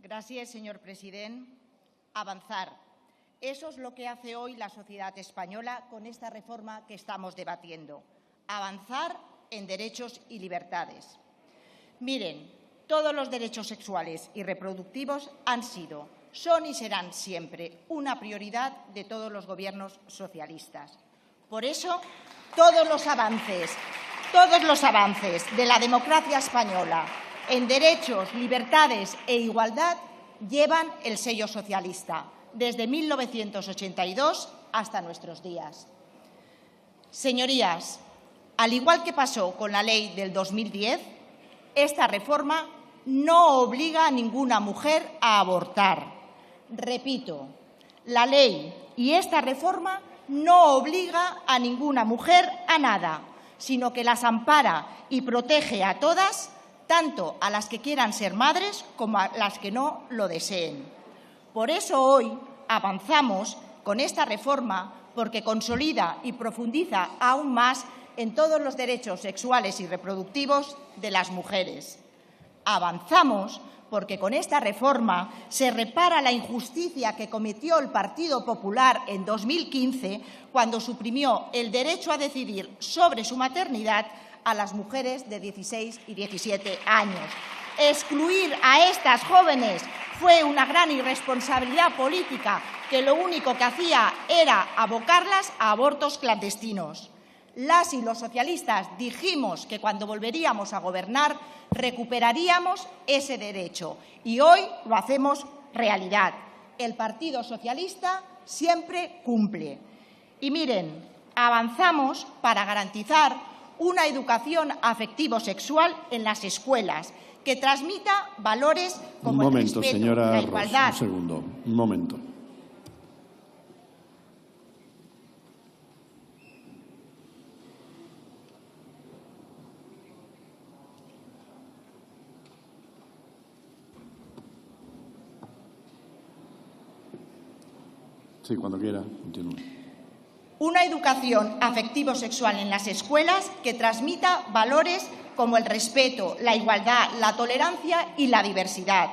Gracias, señor presidente. Avanzar. Eso es lo que hace hoy la sociedad española con esta reforma que estamos debatiendo. Avanzar en derechos y libertades. Miren, todos los derechos sexuales y reproductivos han sido, son y serán siempre una prioridad de todos los gobiernos socialistas. Por eso, todos los avances de la democracia española en derechos, libertades e igualdad llevan el sello socialista, desde 1982 hasta nuestros días. Señorías, al igual que pasó con la ley del 2010, esta reforma no obliga a ninguna mujer a abortar. Repito, la ley y esta reforma no obliga a ninguna mujer a nada, sino que las ampara y protege a todas, tanto a las que quieran ser madres como a las que no lo deseen. Por eso hoy avanzamos con esta reforma, porque consolida y profundiza aún más en todos los derechos sexuales y reproductivos de las mujeres. Avanzamos porque con esta reforma se repara la injusticia que cometió el Partido Popular en 2015 cuando suprimió el derecho a decidir sobre su maternidad a las mujeres de 16 y 17 años. Excluir a estas jóvenes fue una gran irresponsabilidad política que lo único que hacía era abocarlas a abortos clandestinos. Las y los socialistas dijimos que cuando volveríamos a gobernar recuperaríamos ese derecho y hoy lo hacemos realidad. El Partido Socialista siempre cumple. Y miren, avanzamos para garantizar una educación afectivo-sexual en las escuelas que transmita valores como el respeto y la igualdad. Un segundo, un momento. Sí, cuando quiera, continúe. Una educación afectivo-sexual en las escuelas que transmita valores como el respeto, la igualdad, la tolerancia y la diversidad.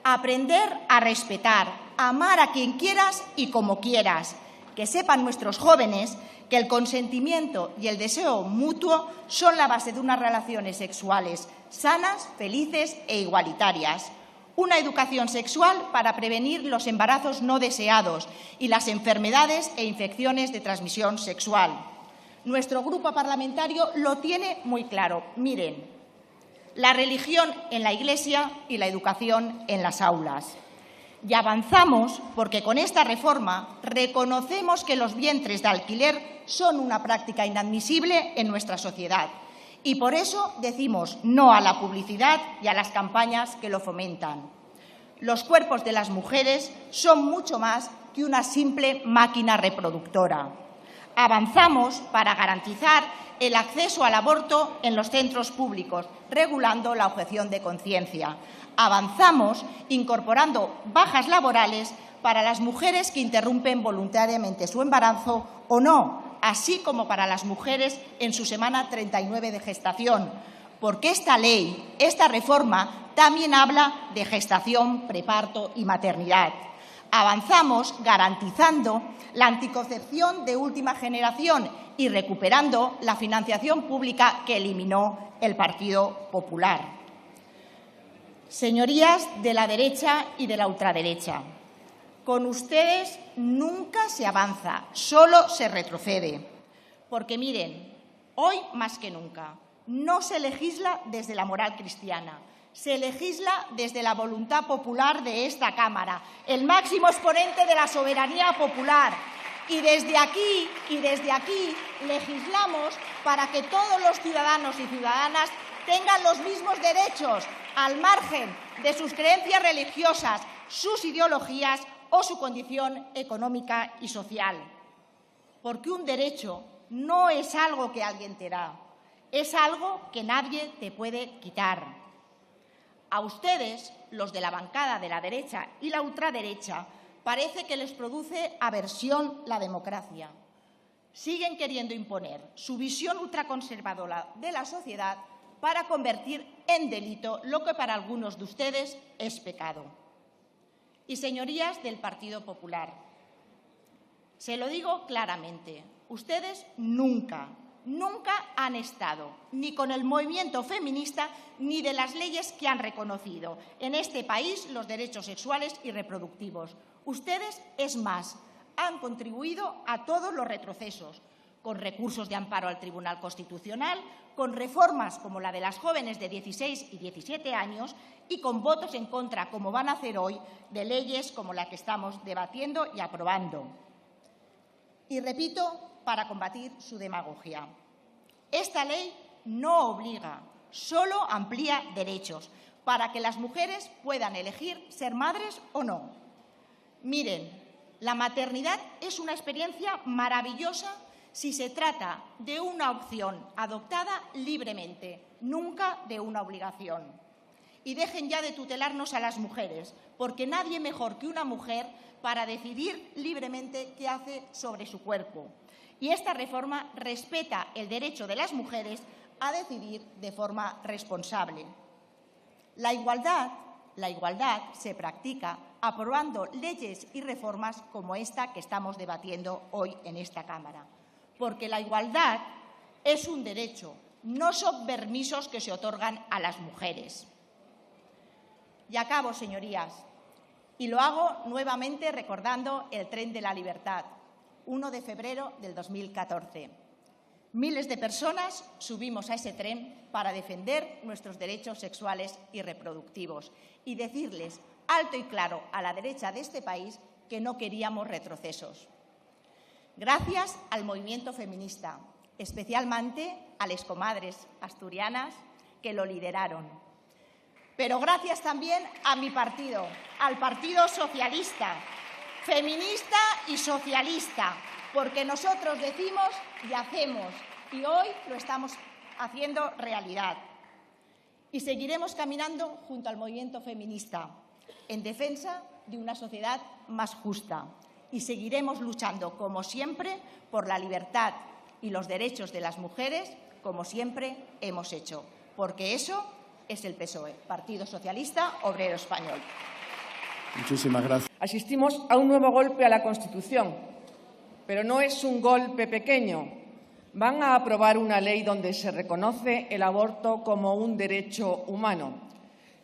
Aprender a respetar, amar a quien quieras y como quieras. Que sepan nuestros jóvenes que el consentimiento y el deseo mutuo son la base de unas relaciones sexuales sanas, felices e igualitarias. Una educación sexual para prevenir los embarazos no deseados y las enfermedades e infecciones de transmisión sexual. Nuestro grupo parlamentario lo tiene muy claro. Miren, la religión en la Iglesia y la educación en las aulas. Y avanzamos porque con esta reforma reconocemos que los vientres de alquiler son una práctica inadmisible en nuestra sociedad. Y por eso decimos no a la publicidad y a las campañas que lo fomentan. Los cuerpos de las mujeres son mucho más que una simple máquina reproductora. Avanzamos para garantizar el acceso al aborto en los centros públicos, regulando la objeción de conciencia. Avanzamos incorporando bajas laborales para las mujeres que interrumpen voluntariamente su embarazo o no, así como para las mujeres en su semana 39 de gestación, porque esta ley, esta reforma, también habla de gestación, preparto y maternidad. Avanzamos garantizando la anticoncepción de última generación y recuperando la financiación pública que eliminó el Partido Popular. Señorías de la derecha y de la ultraderecha, con ustedes nunca se avanza, solo se retrocede. Porque miren, hoy más que nunca, no se legisla desde la moral cristiana, se legisla desde la voluntad popular de esta Cámara, el máximo exponente de la soberanía popular. Y desde aquí legislamos para que todos los ciudadanos y ciudadanas tengan los mismos derechos, al margen de sus creencias religiosas, sus ideologías o su condición económica y social. Porque un derecho no es algo que alguien te da, es algo que nadie te puede quitar. A ustedes, los de la bancada de la derecha y la ultraderecha, parece que les produce aversión la democracia. Siguen queriendo imponer su visión ultraconservadora de la sociedad para convertir en delito lo que para algunos de ustedes es pecado. Y, señorías del Partido Popular, se lo digo claramente, ustedes nunca han estado ni con el movimiento feminista ni de las leyes que han reconocido en este país los derechos sexuales y reproductivos. Ustedes, es más, han contribuido a todos los retrocesos, con recursos de amparo al Tribunal Constitucional, con reformas como la de las jóvenes de 16 y 17 años y con votos en contra, como van a hacer hoy, de leyes como la que estamos debatiendo y aprobando. Y repito, para combatir su demagogia, esta ley no obliga, solo amplía derechos para que las mujeres puedan elegir ser madres o no. Miren, la maternidad es una experiencia maravillosa si se trata de una opción adoptada libremente, nunca de una obligación. Y dejen ya de tutelarnos a las mujeres, porque nadie mejor que una mujer para decidir libremente qué hace sobre su cuerpo. Y esta reforma respeta el derecho de las mujeres a decidir de forma responsable. La igualdad se practica aprobando leyes y reformas como esta que estamos debatiendo hoy en esta Cámara. Porque la igualdad es un derecho, no son permisos que se otorgan a las mujeres. Y acabo, señorías, y lo hago nuevamente recordando el Tren de la Libertad, 1 de febrero del 2014. Miles de personas subimos a ese tren para defender nuestros derechos sexuales y reproductivos y decirles alto y claro a la derecha de este país que no queríamos retrocesos. Gracias al movimiento feminista, especialmente a las comadres asturianas que lo lideraron. Pero gracias también a mi partido, al Partido Socialista, feminista y socialista, porque nosotros decimos y hacemos, y hoy lo estamos haciendo realidad. Y seguiremos caminando junto al movimiento feminista, en defensa de una sociedad más justa. Y seguiremos luchando, como siempre, por la libertad y los derechos de las mujeres, como siempre hemos hecho, porque eso es el PSOE, Partido Socialista Obrero Español. Muchísimas gracias. Asistimos a un nuevo golpe a la Constitución, pero no es un golpe pequeño. Van a aprobar una ley donde se reconoce el aborto como un derecho humano.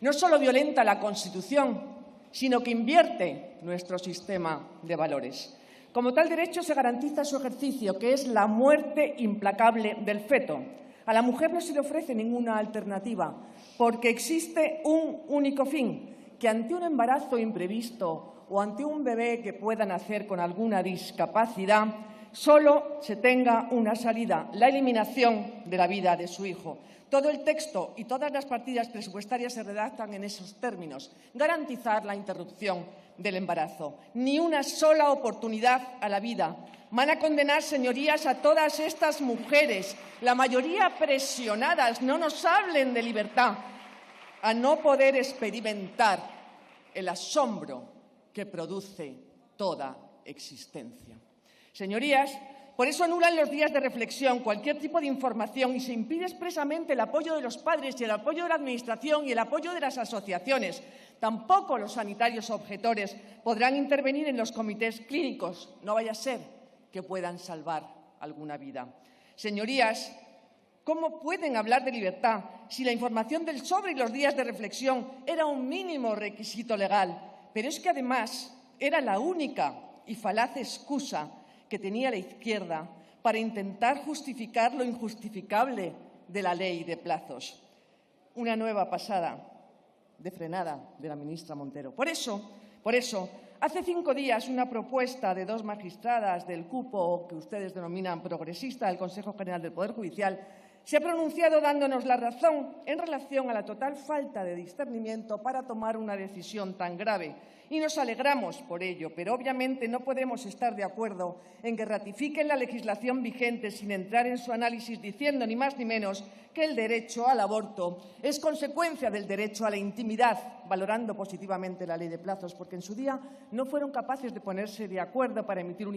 No solo violenta la Constitución, sino que invierte nuestro sistema de valores. Como tal derecho se garantiza su ejercicio, que es la muerte implacable del feto. A la mujer no se le ofrece ninguna alternativa, porque existe un único fin, que ante un embarazo imprevisto o ante un bebé que pueda nacer con alguna discapacidad, solo se tenga una salida, la eliminación de la vida de su hijo. Todo el texto y todas las partidas presupuestarias se redactan en esos términos. Garantizar la interrupción del embarazo. Ni una sola oportunidad a la vida. Van a condenar, señorías, a todas estas mujeres, la mayoría presionadas, no nos hablen de libertad, a no poder experimentar el asombro que produce toda existencia. Señorías, por eso anulan los días de reflexión, cualquier tipo de información y se impide expresamente el apoyo de los padres y el apoyo de la Administración y el apoyo de las asociaciones. Tampoco los sanitarios objetores podrán intervenir en los comités clínicos. No vaya a ser que puedan salvar alguna vida. Señorías, ¿cómo pueden hablar de libertad si la información del sobre y los días de reflexión era un mínimo requisito legal? Pero es que además era la única y falaz excusa que tenía la izquierda para intentar justificar lo injustificable de la ley de plazos. Una nueva pasada de frenada de la ministra Montero. Por eso, hace 5 días una propuesta de 2 magistradas del cupo que ustedes denominan progresista del Consejo General del Poder Judicial se ha pronunciado dándonos la razón en relación a la total falta de discernimiento para tomar una decisión tan grave. Y nos alegramos por ello, pero obviamente no podemos estar de acuerdo en que ratifiquen la legislación vigente sin entrar en su análisis diciendo ni más ni menos que el derecho al aborto es consecuencia del derecho a la intimidad, valorando positivamente la ley de plazos, porque en su día no fueron capaces de ponerse de acuerdo para emitir un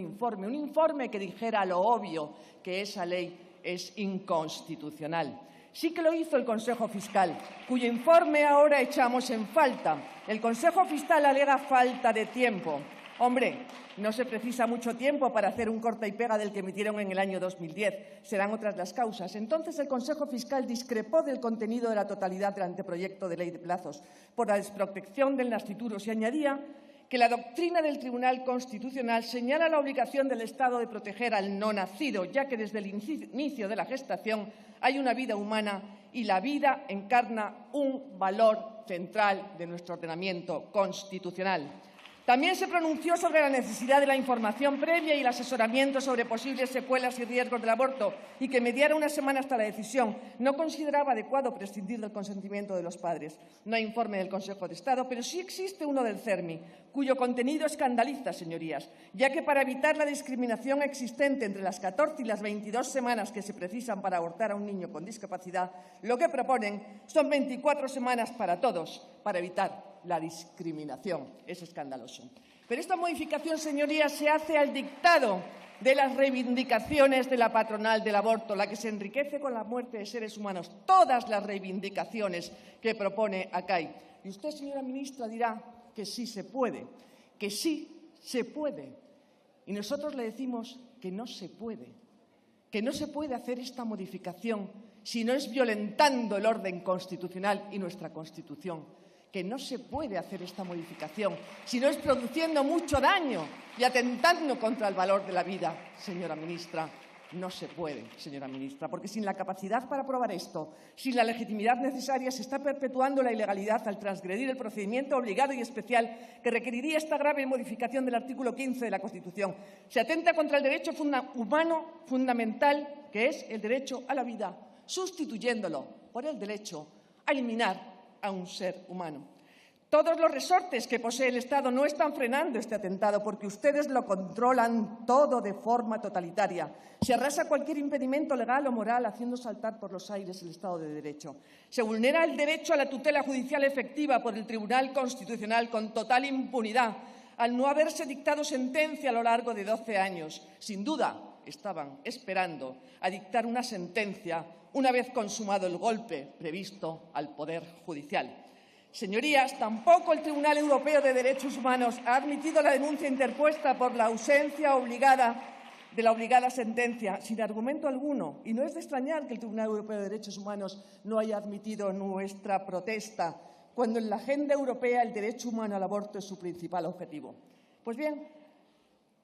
informe que dijera lo obvio, que esa ley es inconstitucional. Sí que lo hizo el Consejo Fiscal, cuyo informe ahora echamos en falta. El Consejo Fiscal alega falta de tiempo. Hombre, no se precisa mucho tiempo para hacer un corta y pega del que emitieron en el año 2010. Serán otras las causas. Entonces, el Consejo Fiscal discrepó del contenido de la totalidad del anteproyecto de ley de plazos por la desprotección del nascituro. Se añadía que la doctrina del Tribunal Constitucional señala la obligación del Estado de proteger al no nacido, ya que desde el inicio de la gestación hay una vida humana y la vida encarna un valor central de nuestro ordenamiento constitucional. También se pronunció sobre la necesidad de la información previa y el asesoramiento sobre posibles secuelas y riesgos del aborto y que mediara una semana hasta la decisión. No consideraba adecuado prescindir del consentimiento de los padres. No hay informe del Consejo de Estado, pero sí existe uno del CERMI, cuyo contenido escandaliza, señorías, ya que para evitar la discriminación existente entre las 14 y las 22 semanas que se precisan para abortar a un niño con discapacidad, lo que proponen son 24 semanas para todos, para evitar la discriminación. Es escandaloso. Pero esta modificación, señorías, se hace al dictado de las reivindicaciones de la patronal del aborto, la que se enriquece con la muerte de seres humanos. Todas las reivindicaciones que propone ACAI. Y usted, señora ministra, dirá que sí se puede, que sí se puede. Y nosotros le decimos que no se puede hacer esta modificación si no es violentando el orden constitucional y nuestra Constitución. Que no se puede hacer esta modificación si no es produciendo mucho daño y atentando contra el valor de la vida, señora ministra. No se puede, señora ministra, porque sin la capacidad para aprobar esto, sin la legitimidad necesaria, se está perpetuando la ilegalidad al transgredir el procedimiento obligado y especial que requeriría esta grave modificación del artículo 15 de la Constitución. Se atenta contra el derecho humano fundamental, que es el derecho a la vida, sustituyéndolo por el derecho a eliminar a un ser humano. Todos los resortes que posee el Estado no están frenando este atentado porque ustedes lo controlan todo de forma totalitaria. Se arrasa cualquier impedimento legal o moral haciendo saltar por los aires el Estado de Derecho. Se vulnera el derecho a la tutela judicial efectiva por el Tribunal Constitucional con total impunidad al no haberse dictado sentencia a lo largo de 12 años. Sin duda, estaban esperando a dictar una sentencia una vez consumado el golpe previsto al Poder Judicial. Señorías, tampoco el Tribunal Europeo de Derechos Humanos ha admitido la denuncia interpuesta por la ausencia de la obligada sentencia, sin argumento alguno. Y no es de extrañar que el Tribunal Europeo de Derechos Humanos no haya admitido nuestra protesta, cuando en la agenda europea el derecho humano al aborto es su principal objetivo. Pues bien,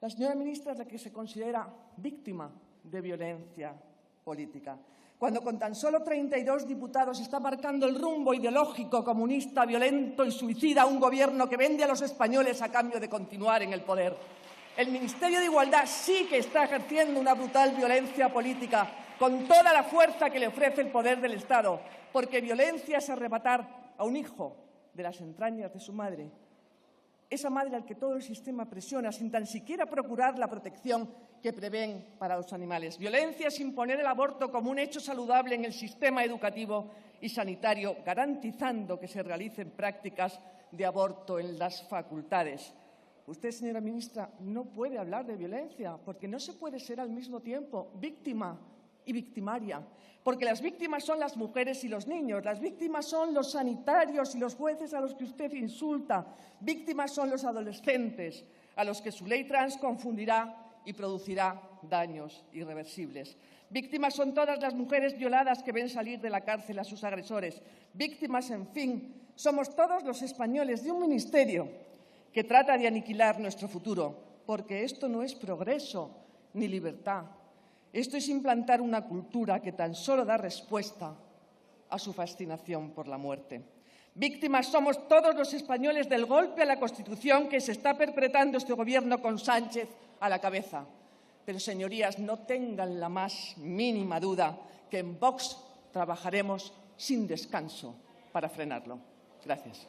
la señora ministra es la que se considera víctima de violencia política, cuando con tan solo 32 diputados está marcando el rumbo ideológico comunista, violento y suicida a un gobierno que vende a los españoles a cambio de continuar en el poder. El Ministerio de Igualdad sí que está ejerciendo una brutal violencia política con toda la fuerza que le ofrece el poder del Estado, porque violencia es arrebatar a un hijo de las entrañas de su madre, esa madre al que todo el sistema presiona sin tan siquiera procurar la protección que prevén para los animales. Violencia es imponer el aborto como un hecho saludable en el sistema educativo y sanitario, garantizando que se realicen prácticas de aborto en las facultades. Usted, señora ministra, no puede hablar de violencia porque no se puede ser al mismo tiempo víctima y victimaria, porque las víctimas son las mujeres y los niños, las víctimas son los sanitarios y los jueces a los que usted insulta, víctimas son los adolescentes a los que su ley trans confundirá y producirá daños irreversibles. Víctimas son todas las mujeres violadas que ven salir de la cárcel a sus agresores. Víctimas, en fin, somos todos los españoles de un ministerio que trata de aniquilar nuestro futuro, porque esto no es progreso ni libertad. Esto es implantar una cultura que tan solo da respuesta a su fascinación por la muerte. Víctimas somos todos los españoles del golpe a la Constitución que se está perpetrando este Gobierno con Sánchez a la cabeza. Pero, señorías, no tengan la más mínima duda que en Vox trabajaremos sin descanso para frenarlo. Gracias.